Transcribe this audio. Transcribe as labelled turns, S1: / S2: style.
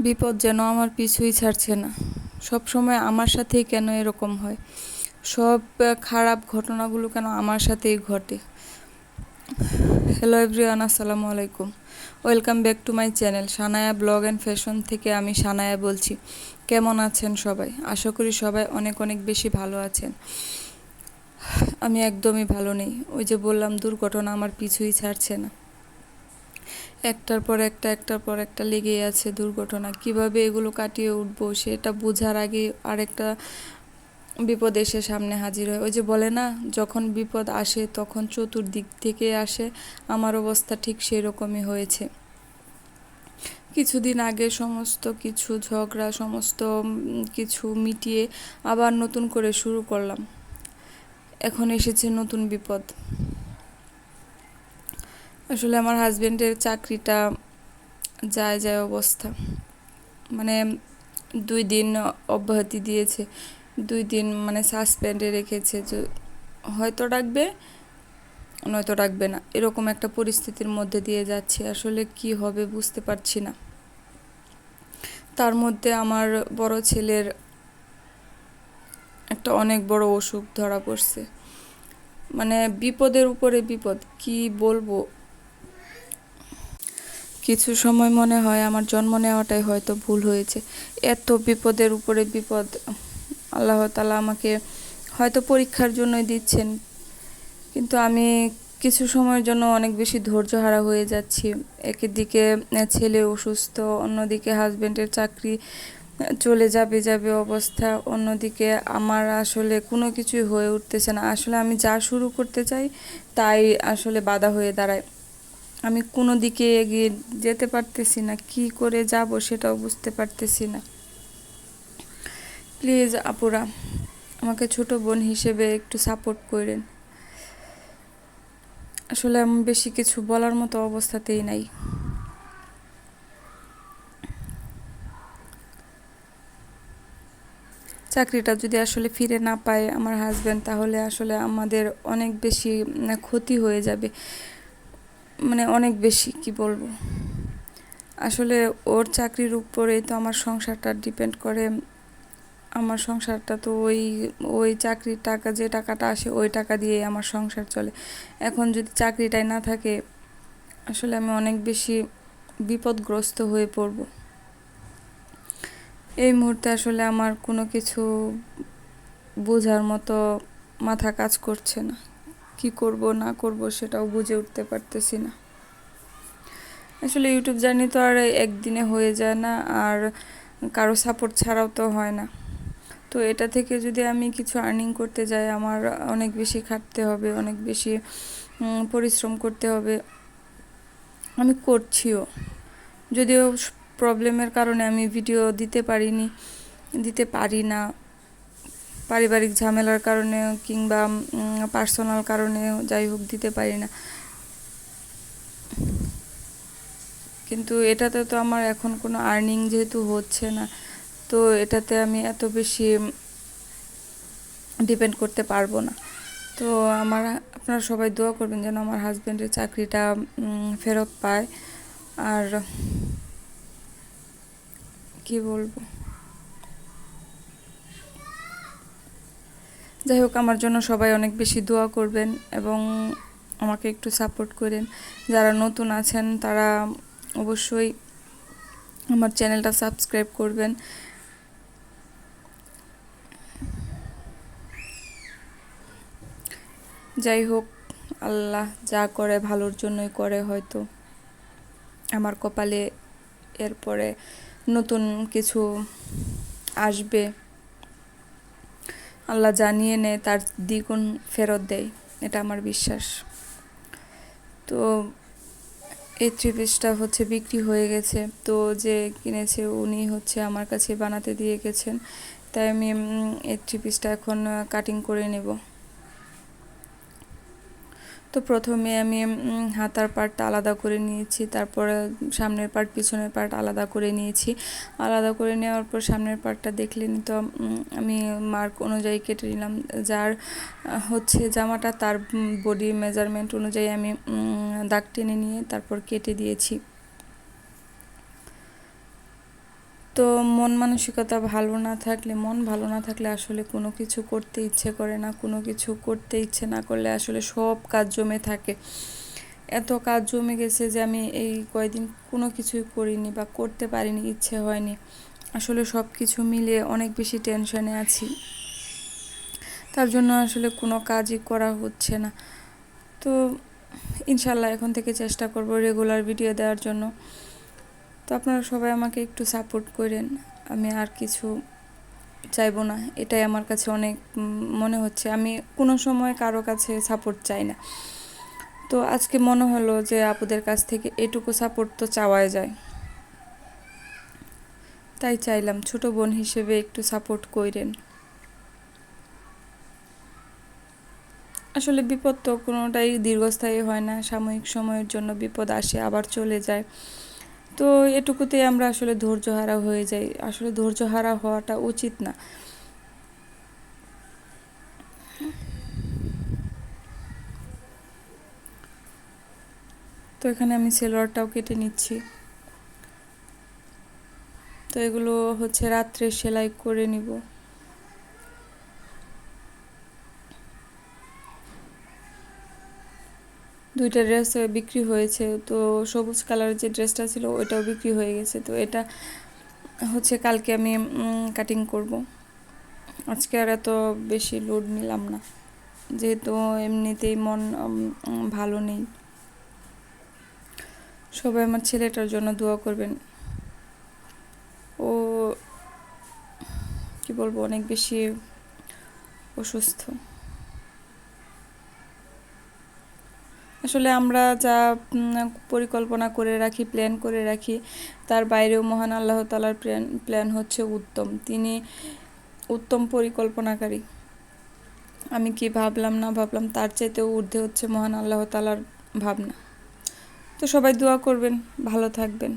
S1: বিপদ যেন আমার পিছুই ছাড়ছে না। সব সময় আমার সাথেই কেন এরকম হয়? সব খারাপ ঘটনাগুলো কেন আমার সাথেই ঘটে? হ্যালো এভরিওয়ান, আসসালামু আলাইকুম। Welcome back to my channel Sanaya blog and fashion থেকে আমি সানায়া বলছি। কেমন আছেন সবাই? আশা করি সবাই অনেক অনেক বেশি ভালো আছেন। আমি একদমই ভালো নেই। ওই যে বললাম, দুর্ঘটনা আমার পিছুই ছাড়ছে না। একটার পর একটা লেগেই আছে দুর্ঘটনা। কিভাবে এগুলো কাটিয়ে উঠবো সেটা বোঝার আগে আরেকটা বিপদ এসে সামনে হাজির হয়। ওই যে বলে না, যখন বিপদ আসে তখন চতুর্দিক থেকে আসে। আমার অবস্থা ঠিক সেরকমই হয়েছে। কিছুদিন আগে সমস্ত কিছু ঝগড়া, সমস্ত কিছু মিটিয়ে আবার নতুন করে শুরু করলাম। এখন এসেছে নতুন বিপদ। আসলে আমার হাজবেন্ডের চাকরিটা যায় যায় অবস্থা। মানে 2 দিন অব্যাহতি দিয়েছে, 2 দিন মানে সাসপেন্ডে রেখেছে, যে হয়তো ডাকবে নয়তো ডাকবে না, এরকম একটা পরিস্থিতির মধ্যে দিয়ে যাচ্ছে। আসলে কি হবে বুঝতে পারছি না। তার মধ্যে আমার বড় ছেলের একটা অনেক বড় অসুখ ধরা পড়ছে। মানে বিপদের উপরে বিপদ, কি বলবো। কিছু সময় মনে হয় আমার জন্ম নেওয়াটাই হয়তো ভুল হয়েছে। এত বিপদের উপরে বিপদ আল্লাহ তাআলা আমাকে হয়তো পরীক্ষার জন্যই দিচ্ছেন। কিন্তু আমি কিছু সময়ের জন্য অনেক বেশি ধৈর্যহারা হয়ে যাচ্ছি। একদিকে ছেলে অসুস্থ, অন্যদিকে হাজবেন্ডের চাকরি চলে যাবে যাবে অবস্থা, অন্যদিকে আমার আসলে কোনো কিছুই হয়ে উঠতেছে না। আসলে আমি যা শুরু করতে চাই তাই আসলে বাধা হয়ে দাঁড়ায়। আমি কোনো দিকে এগিয়ে যেতে পারতেছি না, কি করে যাব সেটাও বুঝতে পারতেছি না। প্লিজ আপুরা, আমাকে ছোট বোন হিসেবে একটু সাপোর্ট করেন। আসলে আমি বেশি কিছু বলার মতো অবস্থাতেই নাই। চাকরিটা যদি আসলে ফিরে না পায় আমার হাজব্যান্ড, তাহলে আসলে আমাদের অনেক বেশি ক্ষতি হয়ে যাবে। মানে অনেক বেশি, কি বলবো। আসলে ওর চাকরির উপরেই তো আমার সংসারটা ডিপেন্ড করে। আমার সংসারটা তো ওই ওই চাকরির টাকা, যে টাকাটা আসে ওই টাকা দিয়েই আমার সংসার চলে। এখন যদি চাকরিটাই না থাকে, আসলে আমি অনেক বেশি বিপদগ্রস্ত হয়ে পড়ব। এই মুহূর্তে আসলে আমার কোনো কিছু বোঝার মতো মাথা কাজ করছে না। কি করব না করব সেটাও বুঝে উঠতে পারতেছি না। আসলে ইউটিউব জার্নি তো আর একদিনে হয়ে যায় না, আর কারো সাপোর্ট ছাড়াও তো হয় না। তো এটা থেকে যদি আমি কিছু আর্নিং করতে যাই, আমার অনেক বেশি খাটতে হবে, অনেক বেশি পরিশ্রম করতে হবে। আমি করছিও, যদিও প্রবলেমের কারণে আমি ভিডিও দিতে পারি না। পারিবারিক ঝামেলার কারণে কিংবা পার্সোনাল কারণে, যাই হোক, দিতে পারি না। কিন্তু এটাতে তো আমার এখন কোনো আর্নিং যেহেতু হচ্ছে না, তো এটাতে আমি এত বেশি ডিপেন্ড করতে পারবো না। তো আপনারা সবাই দোয়া করবেন যেন আমার হাজব্যান্ডের চাকরিটা ফেরত পায়। আর কি বলবো, যাই হোক, আমার জন্য সবাই অনেক বেশি দোয়া করবেন এবং আমাকে একটু সাপোর্ট করেন। যারা নতুন আছেন তারা অবশ্যই আমার চ্যানেলটা সাবস্ক্রাইব করবেন। যাই হোক, আল্লাহ যা করে ভালোর জন্যই করে। হয়তো আমার কপালে এরপরে নতুন কিছু আসবে। আল্লাহ জানিয়ে নেয়, তার দ্বিগুণ ফেরত দেয়, এটা আমার বিশ্বাস। তো এই 3 পিসটা হচ্ছে বিক্রি হয়ে গেছে। তো যে কিনেছে উনি হচ্ছে আমার কাছে বানাতে দিয়ে গেছেন, তাই আমি এই 3 পিসটা এখন কাটিং করে নেব। তো প্রথমে আমি হাতার পার্টটা আলাদা করে নিয়েছি, তারপরে সামনের পার্ট পিছনের পার্ট আলাদা করে নিয়েছি। আলাদা করে নেওয়ার পর সামনের পার্টটা দেখলেন তো আমি মার্ক অনুযায়ী কেটে নিলাম। যার হচ্ছে জামাটা, তার বডি মেজারমেন্ট অনুযায়ী আমি দাগ টেনে নিয়ে তারপর কেটে দিয়েছি। তো মন মানসিকতা ভালো না থাকলে, মন ভালো না থাকলে আসলে কোনো কিছু করতে ইচ্ছে করে না, কোনো কিছু করতে ইচ্ছে না করলে আসলে সব কাজ জমে থাকে। এত কাজ জমে গেছে যে আমি এই কয়দিন কোনো কিছুই করিনি বা করতে পারিনি, ইচ্ছে হয়নি। আসলে সব কিছু মিলিয়ে অনেক বেশি টেনশনে আছি, তার জন্য আসলে কোনো কাজই করা হচ্ছে না। তো ইনশাল্লাহ এখন থেকে চেষ্টা করব রেগুলার ভিডিও দেওয়ার জন্য। তো আপনারা সবাই আমাকে একটু সাপোর্ট করেন, আমি আর কিছু চাইবো না, এটাই আমার কাছে অনেক মনে হচ্ছে। আমি কোনো সময় কারো কাছে সাপোর্ট চাই না, তো আজকে মনে হলো যে আপুদের কাছ থেকে এটুকু সাপোর্ট তো চাওয়াই যায়, তাই চাইলাম ছোট বোন হিসেবে একটু সাপোর্ট কইরেন। আসলে বিপদ তো কোনোটাই দীর্ঘস্থায়ী হয় না, সাময়িক সময়ের জন্য বিপদ আসে আবার চলে যায়। তো এটুকুতেই আমরা আসলে ধৈর্যহারা হয়ে যাই, আসলে ধৈর্যহারা হওয়াটা উচিত না। তো এখানে আমি সেলোয়ারটাও কেটে নিচ্ছি। তো এগুলো হচ্ছে রাত্রে সেলাই করে নিব। দুইটা ড্রেস বিক্রি হয়েছে, তো সবুজ কালারের যে ড্রেসটা ছিল ওইটাও বিক্রি হয়ে গেছে। তো এটা হচ্ছে কালকে আমি কাটিং করব। আজকে আর এত বেশি লোড নিলাম না, যেহেতু এমনিতেই মন ভালো নেই। সবাই আমার ছেলেটার জন্য দোয়া করবেন, ও কি বলবো অনেক বেশি অসুস্থ। আসলে আমরা যা পরিকল্পনা করে রাখি, প্ল্যান করে রাখি, তার বাইরেও মহান আল্লাহ তাআলার প্ল্যান হচ্ছে উত্তম। তিনি উত্তম পরিকল্পনাকারী। আমি কি ভাবলাম না ভাবলাম তার চাইতেও ঊর্ধ্বে হচ্ছে মহান আল্লাহ তাআলার ভাবনা। তো সবাই দোয়া করবেন, ভালো থাকবেন।